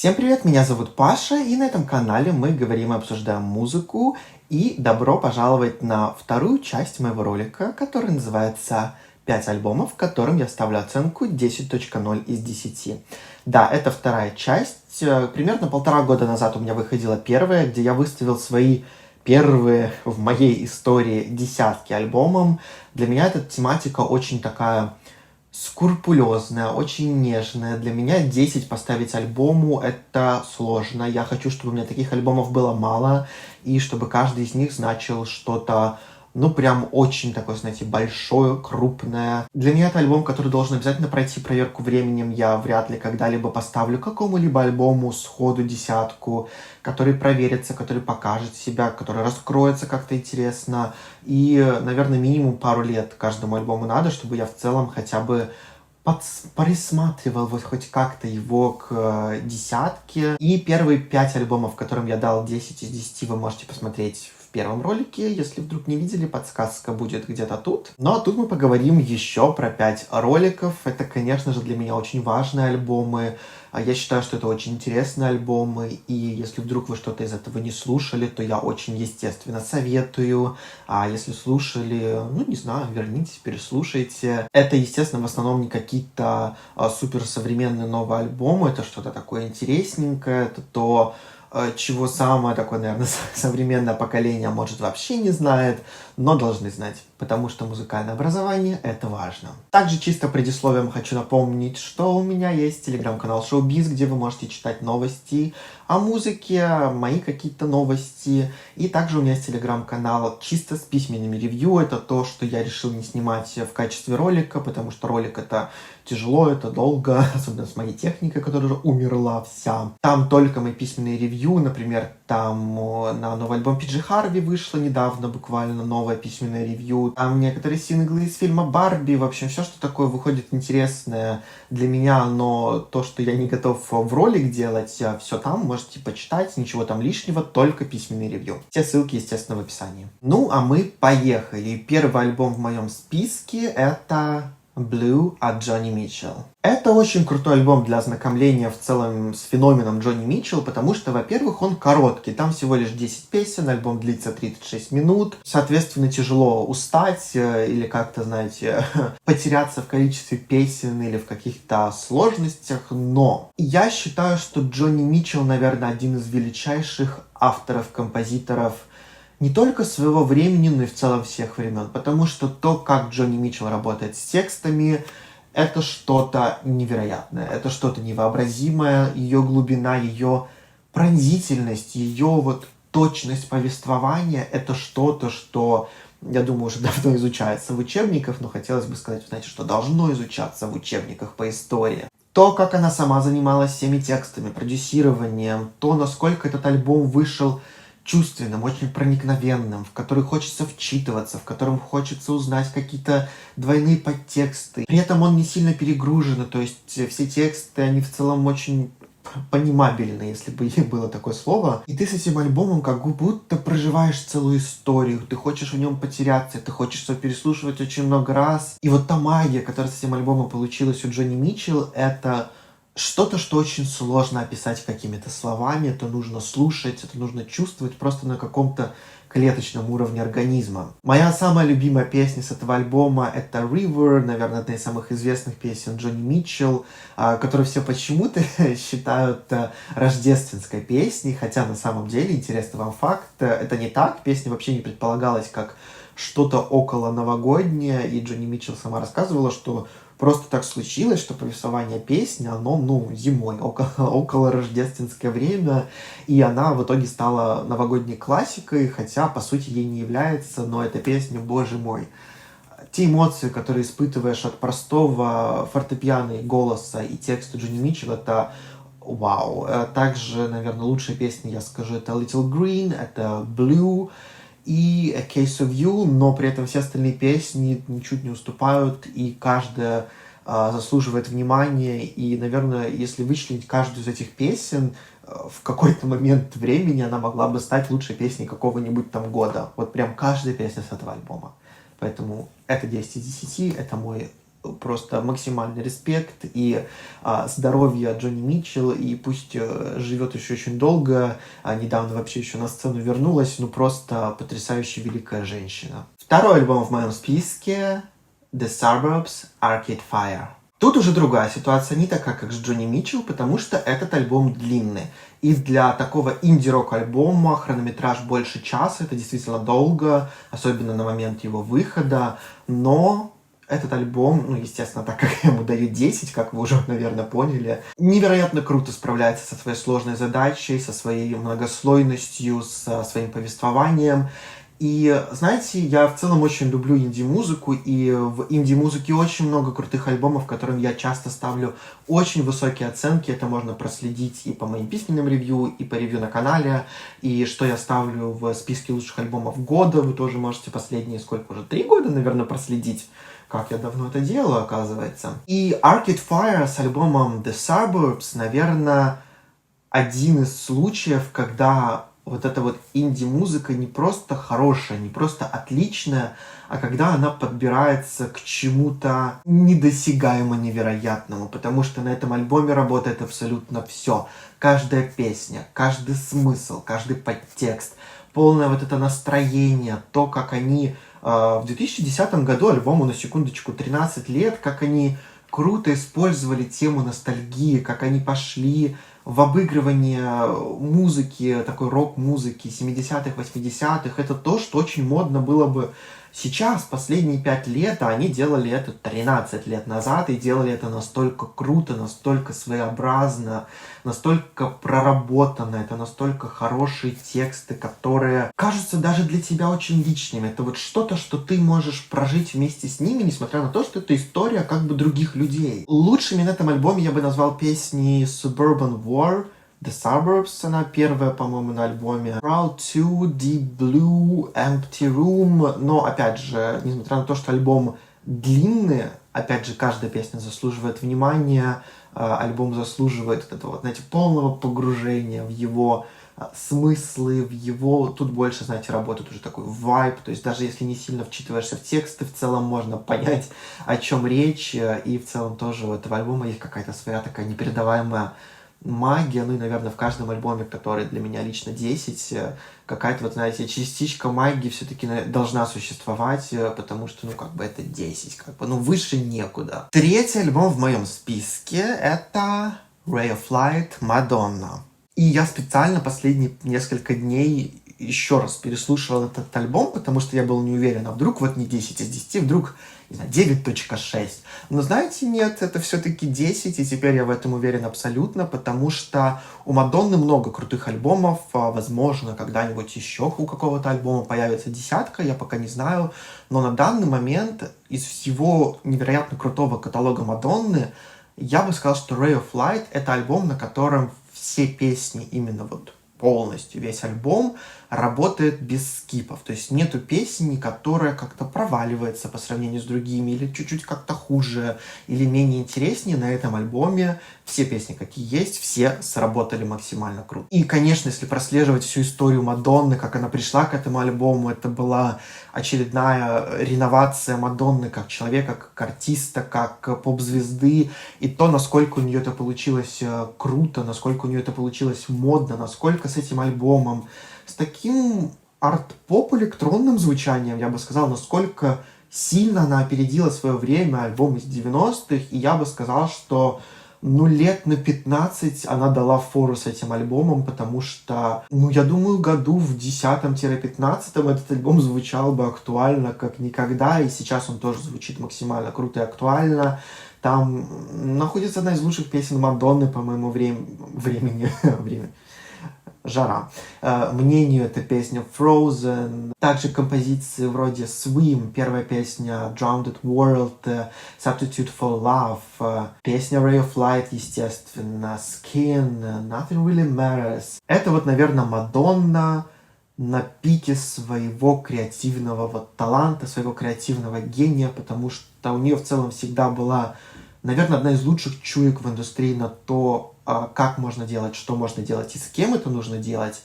Всем привет, меня зовут Паша, и на этом канале мы говорим и обсуждаем музыку. И добро пожаловать на вторую часть моего ролика, который называется «5 альбомов, которым я ставлю оценку 10.0 из 10». Да, это вторая часть. Примерно 1,5 года назад у меня выходила первая, где я выставил свои первые в моей истории десятки альбомов. Для меня эта тематика очень такая скрупулезная, очень нежная. Для меня 10 поставить альбому — это сложно. Я хочу, чтобы у меня таких альбомов было мало, и чтобы каждый из них значил что-то, ну, прям очень такое, знаете, большое, крупное. Для меня это альбом, который должен обязательно пройти проверку временем. Я вряд ли когда-либо поставлю какому-либо альбому сходу десятку, который проверится, который покажет себя, который раскроется как-то интересно. И, наверное, минимум пару лет каждому альбому надо, чтобы я в целом хотя бы присматривал вот хоть как-то его к десятке. И первые 5 альбомов, которым я дал 10 из 10, вы можете посмотреть в первом ролике. Если вдруг не видели, подсказка будет где-то тут. Ну а тут мы поговорим еще про 5 роликов. Это, конечно же, для меня очень важные альбомы. Я считаю, что это очень интересные альбомы, и если вдруг вы что-то из этого не слушали, то я очень, естественно, советую. А если слушали, ну, не знаю, вернитесь, переслушайте. Это, естественно, в основном не какие-то суперсовременные новые альбомы, это что-то такое интересненькое, это то, чего самое такое, наверное, современное поколение, может, вообще не знает, но должны знать, потому что музыкальное образование — это важно. Также чисто предисловием хочу напомнить, что у меня есть телеграм-канал Showbiz, где вы можете читать новости о музыке, мои какие-то новости, и также у меня есть телеграм-канал чисто с письменными ревью. Это то, что я решил не снимать в качестве ролика, потому что ролик — это тяжело, это долго, особенно с моей техникой, которая уже умерла вся. Там только мои письменные ревью, например, там на новый альбом Пиджи Харви вышло недавно буквально новое письменное ревью. Там некоторые синглы из фильма «Барби», в общем, все, что такое выходит интересное для меня, но то, что я не готов в ролик делать, все там можете почитать, ничего там лишнего, только письменные ревью. Все ссылки, естественно, в описании. Ну, а мы поехали. Первый альбом в моем списке — это Blue от Джонни Митчелл. Это очень крутой альбом для ознакомления в целом с феноменом Джонни Митчелл, потому что, во-первых, он короткий, там всего лишь 10 песен, альбом длится 36 минут, соответственно, тяжело устать или как-то, знаете, потеряться в количестве песен или в каких-то сложностях, но я считаю, что Джонни Митчелл, наверное, один из величайших авторов-композиторов не только своего времени, но и в целом всех времен. Потому что то, как Джонни Митчелл работает с текстами, это что-то невероятное, это что-то невообразимое. Ее глубина, ее пронзительность, ее вот точность повествования — это что-то, что, я думаю, уже давно изучается в учебниках, но хотелось бы сказать, знаете, что должно изучаться в учебниках по истории. То, как она сама занималась всеми текстами, продюсированием, то, насколько этот альбом вышел чувственным, очень проникновенным, в который хочется вчитываться, в котором хочется узнать какие-то двойные подтексты. При этом он не сильно перегружен, то есть все тексты, они в целом очень понимабельны, если бы было такое слово. И ты с этим альбомом как будто проживаешь целую историю, ты хочешь в нем потеряться, ты хочешь его переслушивать очень много раз. И вот та магия, которая с этим альбомом получилась у Джонни Митчелл, это что-то, что очень сложно описать какими-то словами, это нужно слушать, это нужно чувствовать просто на каком-то клеточном уровне организма. Моя самая любимая песня с этого альбома — это River, наверное, одна из самых известных песен Джонни Митчелл, которую все почему-то считают рождественской песней, хотя на самом деле, интересный вам факт, это не так, песня вообще не предполагалась как что-то около новогоднее, и Джонни Митчелл сама рассказывала, что просто так случилось, что повествование песни, оно, зимой, около рождественское время, и она в итоге стала новогодней классикой, хотя, по сути, ей не является, но эта песня, боже мой, те эмоции, которые испытываешь от простого фортепиано и голоса и текста Джонни Митчелл, это вау. Также, наверное, лучшая песня, я скажу, это Little Green, это Blue и A Case of You, но при этом все остальные песни ничуть не уступают, и каждая заслуживает внимания, и, наверное, если вычленить каждую из этих песен, в какой-то момент времени она могла бы стать лучшей песней какого-нибудь там года. Вот прям каждая песня с этого альбома. Поэтому это 10 из 10, это мой просто максимальный респект и здоровье Джонни Митчелл, и пусть живет еще очень долго, недавно вообще еще на сцену вернулась, ну просто потрясающе великая женщина. Второй альбом в моем списке The Suburbs Arcade Fire. Тут уже другая ситуация, не такая, как с Джонни Митчелл, потому что этот альбом длинный. И для такого инди-рок альбома хронометраж больше часа, это действительно долго, особенно на момент его выхода, но этот альбом, ну, естественно, так как я ему даю 10, как вы уже, наверное, поняли, невероятно круто справляется со своей сложной задачей, со своей многослойностью, со своим повествованием. И, знаете, я в целом очень люблю инди-музыку, и в инди-музыке очень много крутых альбомов, которым я часто ставлю очень высокие оценки. Это можно проследить и по моим письменным ревью, и по ревью на канале, и что я ставлю в списке лучших альбомов года. Вы тоже можете последние, сколько уже, 3 года, наверное, проследить, как я давно это делаю, оказывается. И Arcade Fire с альбомом The Suburbs, наверное, один из случаев, когда вот эта вот инди-музыка не просто хорошая, не просто отличная, а когда она подбирается к чему-то недосягаемо невероятному, потому что на этом альбоме работает абсолютно все. Каждая песня, каждый смысл, каждый подтекст, полное вот это настроение, то, как они в 2010 году, альбому, на секундочку, 13 лет, как они круто использовали тему ностальгии, как они пошли в обыгрывание музыки, такой рок-музыки 70-х, 80-х. Это то, что очень модно было бы сейчас, последние 5 лет, а они делали это 13 лет назад и делали это настолько круто, настолько своеобразно, настолько проработанно, это настолько хорошие тексты, которые кажутся даже для тебя очень личными. Это вот что-то, что ты можешь прожить вместе с ними, несмотря на то, что это история как бы других людей. Лучшими на этом альбоме я бы назвал песни Suburban War, The Suburbs, она первая, по-моему, на альбоме. Proud to, Deep Blue, Empty Room. Но, опять же, несмотря на то, что альбом длинный, опять же, каждая песня заслуживает внимания. Альбом заслуживает вот этого, знаете, полного погружения в его смыслы, в его... Тут больше, знаете, работает уже такой вайб. То есть даже если не сильно вчитываешься в тексты, в целом можно понять, о чем речь. И в целом тоже у этого альбома есть какая-то своя такая непередаваемая магия, ну и, наверное, в каждом альбоме, который для меня лично 10, какая-то, вот, знаете, частичка магии все-таки должна существовать, потому что, ну, как бы это 10, как бы, ну, выше некуда. Третий альбом в моем списке — это Ray of Light, Madonna. И я специально последние несколько дней еще раз переслушивал этот альбом, потому что я был не уверен, а вдруг вот не 10 из 10, вдруг, не знаю, 9.6. Но знаете, нет, это все-таки 10, и теперь я в этом уверен абсолютно, потому что у Мадонны много крутых альбомов, возможно, когда-нибудь еще у какого-то альбома появится десятка, я пока не знаю, но на данный момент из всего невероятно крутого каталога Мадонны я бы сказал, что Ray of Light — это альбом, на котором все песни именно вот полностью, весь альбом работает без скипов. То есть нету песни, которая как-то проваливается по сравнению с другими, или чуть-чуть как-то хуже, или менее интереснее. На этом альбоме все песни, какие есть, все сработали максимально круто. И, конечно, если прослеживать всю историю Мадонны, как она пришла к этому альбому, это была очередная реновация Мадонны как человека, как артиста, как поп-звезды. И то, насколько у нее это получилось круто, насколько у нее это получилось модно, насколько с этим альбомом, с таким арт-поп-электронным звучанием, я бы сказал, насколько сильно она опередила свое время, альбом из 90-х, и я бы сказал, что ну, лет на 15 она дала фору с этим альбомом, потому что, ну, я думаю, году в 10-15 этот альбом звучал бы актуально как никогда, и сейчас он тоже звучит максимально круто и актуально. Там находится одна из лучших песен Мадонны, по моему времени. Жара. Мнению это песня Frozen. Также композиции вроде Swim, первая песня Drowned World, Substitute for Love, песня Ray of Light, естественно, Skin, Nothing Really Matters. Это вот, наверное, Мадонна на пике своего креативного вот таланта, своего креативного гения, потому что у нее в целом всегда была, наверное, одна из лучших чуек в индустрии на то, как можно делать, что можно делать и с кем это нужно делать.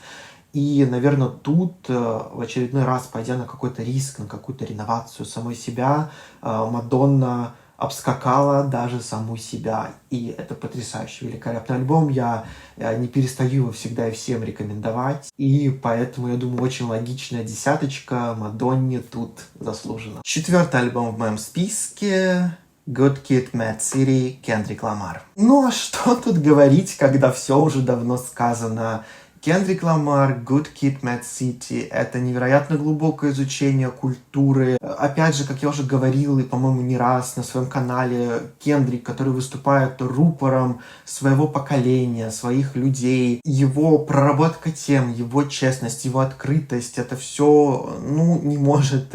И, наверное, тут в очередной раз, пойдя на какой-то риск, на какую-то реновацию самой себя, Мадонна обскакала даже саму себя. И это потрясающе великолепный альбом. Я не перестаю его всегда и всем рекомендовать. И поэтому, я думаю, очень логичная десяточка Мадонне тут заслужена. 4-й альбом в моем списке — Good Kid, Mad City, Кендрик Ламар. Ну а что тут говорить, когда все уже давно сказано? Кендрик Ламар, Good Kid, Mad City — это невероятно глубокое изучение культуры. Опять же, как я уже говорил, и, по-моему, не раз на своем канале, Кендрик, который выступает рупором своего поколения, своих людей, его проработка тем, его честность, его открытость — это все, не может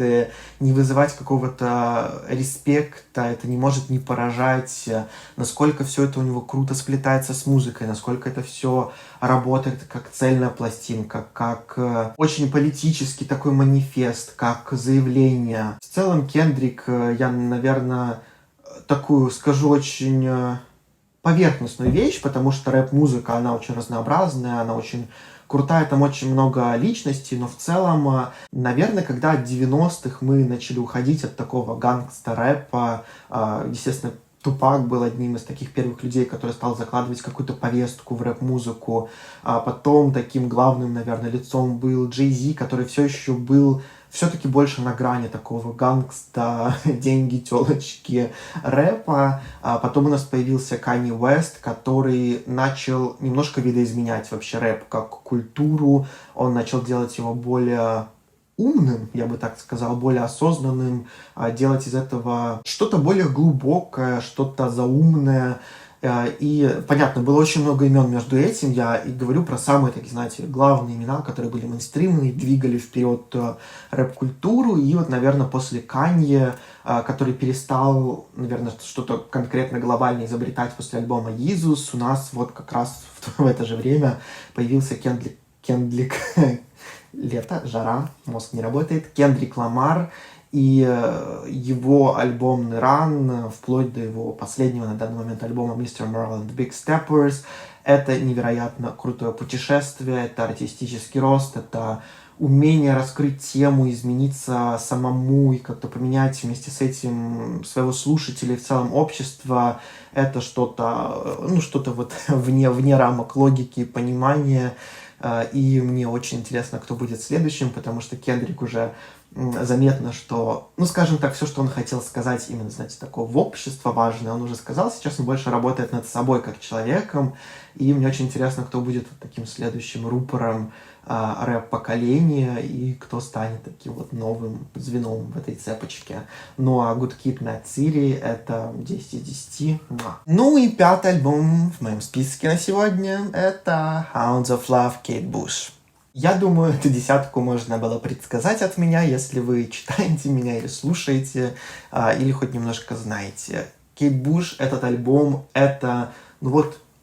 не вызывать какого-то респекта, это не может не поражать, насколько все это у него круто сплетается с музыкой, насколько это все работает как цельная пластинка, как очень политический такой манифест, как заявление. В целом, Кендрик, я, наверное, такую скажу очень поверхностную вещь, потому что рэп-музыка, она очень разнообразная, она очень крутая, там очень много личностей, но в целом, наверное, когда в 90-х мы начали уходить от такого гангста-рэпа, естественно, Тупак был одним из таких первых людей, который стал закладывать какую-то повестку в рэп-музыку. А потом таким главным, наверное, лицом был Джей Зи, который все еще был все-таки больше на грани такого гангста, деньги, телочки, рэпа. А потом у нас появился Канье Уэст, который начал немножко видоизменять вообще рэп как культуру. Он начал делать его более умным, я бы так сказал, более осознанным, делать из этого что-то более глубокое, что-то заумное. И, понятно, было очень много имен между этим. Я и говорю про самые, такие, знаете, главные имена, которые были мейнстримные, двигали вперед рэп-культуру. И вот, наверное, после Канье, который перестал, наверное, что-то конкретно глобальное изобретать после альбома «Yeezus», у нас вот как раз в это же время появился Кендрик лето, жара, мозг не работает, Кендрик Ламар и его альбомный ран, вплоть до его последнего на данный момент альбома Mr. Merle and the Big Steppers. Это невероятно крутое путешествие, это артистический рост, это умение раскрыть тему, измениться самому и как-то поменять вместе с этим своего слушателя и в целом общество. Это что-то, что-то вот вне рамок логики и понимания. И мне очень интересно, кто будет следующим, потому что Кендрик уже заметно, что, скажем так, все, что он хотел сказать именно, знаете, такого в общество важное, он уже сказал. Сейчас он больше работает над собой как человеком, и мне очень интересно, кто будет вот таким следующим рупором рэп-поколения и кто станет таким вот новым звеном в этой цепочке. Ну а Good Kid, Mad City — это 10 из 10. Ну и 5-й альбом в моем списке на сегодня — это Hounds of Love, Кейт Буш. Я думаю, эту десятку можно было предсказать от меня, если вы читаете меня или слушаете, или хоть немножко знаете. Кейт Буш, этот альбом, это,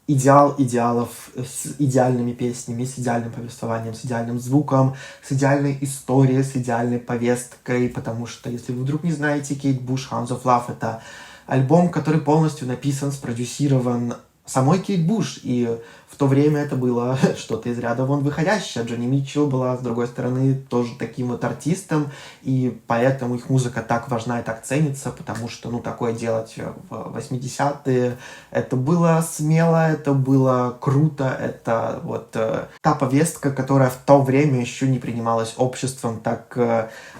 идеал идеалов, с идеальными песнями, с идеальным повествованием, с идеальным звуком, с идеальной историей, с идеальной повесткой, потому что, если вы вдруг не знаете, Кейт Буш, Hounds of Love — это альбом, который полностью написан, спродюсирован самой Кейт Буш, и в то время это было что-то из ряда вон выходящее. Джонни Митчелл была, с другой стороны, тоже таким вот артистом, и поэтому их музыка так важна и так ценится, потому что, такое делать в 80-е, это было смело, это было круто, это вот та повестка, которая в то время еще не принималась обществом так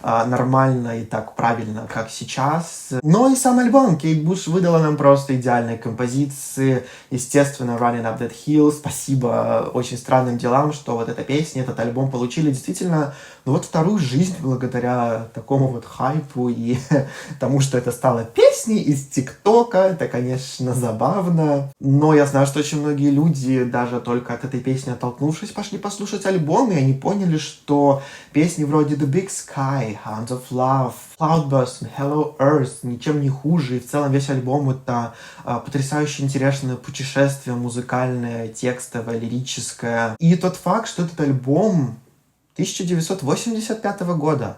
нормально и так правильно, как сейчас. Но и сам альбом Кейт Буш выдала нам просто идеальные композиции. Естественно, Running Up That Hill. Спасибо очень странным делам, что вот эта песня, этот альбом получили действительно, вторую жизнь благодаря такому вот хайпу и тому, что это стало песней из ТикТока. Это, конечно, забавно. Но я знаю, что очень многие люди, даже только от этой песни оттолкнувшись, пошли послушать альбом, и они поняли, что песни вроде The Big Sky, Hounds of Love, Cloudburst, Hello Earth ничем не хуже. И в целом весь альбом — это потрясающе интересное путешествие музыкальное, текстовое, лирическое. И тот факт, что этот альбом 1985 года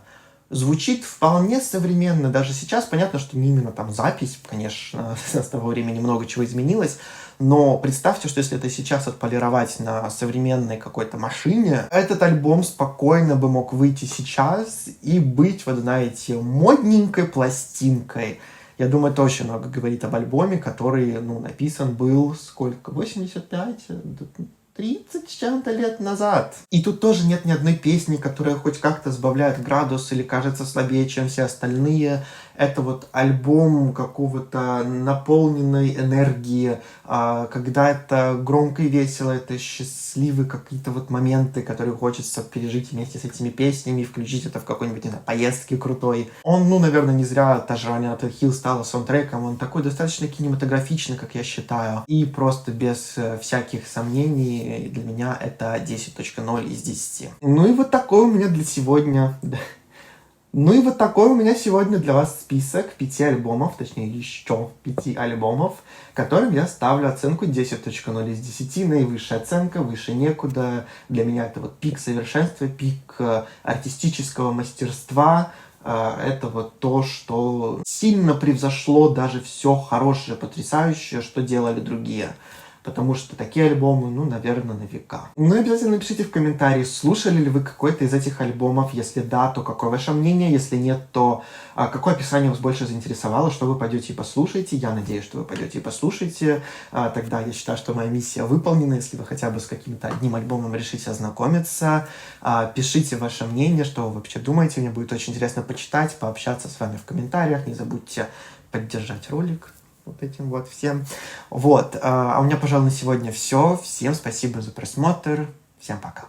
звучит вполне современно. Даже сейчас понятно, что не именно там запись, конечно, с того времени много чего изменилось, но представьте, что если это сейчас отполировать на современной какой-то машине, этот альбом спокойно бы мог выйти сейчас и быть, модненькой пластинкой. Я думаю, это очень много говорит об альбоме, который, ну, написан был сколько? 85? 30 с чем-то лет назад. И тут тоже нет ни одной песни, которая хоть как-то сбавляет градус или кажется слабее, чем все остальные. Это вот альбом какого-то наполненной энергии, когда это громко и весело, это счастливые какие-то вот моменты, которые хочется пережить вместе с этими песнями, включить это в какой-нибудь, не знаю, поездке крутой. Он, ну, наверное, не зря та же Running Up That Hill стала саундтреком, он такой достаточно кинематографичный, как я считаю, и просто без всяких сомнений для меня это 10.0 из 10. Ну и вот такой у меня для сегодня... Ну и вот такой у меня сегодня для вас список 5 альбомов, точнее еще 5 альбомов, которым я ставлю оценку 10.0 из 10. Наивысшая оценка, выше некуда. Для меня это вот пик совершенства, пик артистического мастерства. Это вот то, что сильно превзошло даже все хорошее, потрясающее, что делали другие. Потому что такие альбомы, ну, наверное, на века. Ну и обязательно напишите в комментарии, слушали ли вы какой-то из этих альбомов. Если да, то какое ваше мнение. Если нет, то какое описание вас больше заинтересовало, что вы пойдете и послушаете. Я надеюсь, что вы пойдете и послушаете. Тогда я считаю, что моя миссия выполнена. Если вы хотя бы с каким-то одним альбомом решите ознакомиться, пишите ваше мнение, что вы вообще думаете. Мне будет очень интересно почитать, пообщаться с вами в комментариях. Не забудьте поддержать ролик вот этим вот всем. Вот. А у меня, пожалуй, на сегодня все. Всем спасибо за просмотр. Всем пока.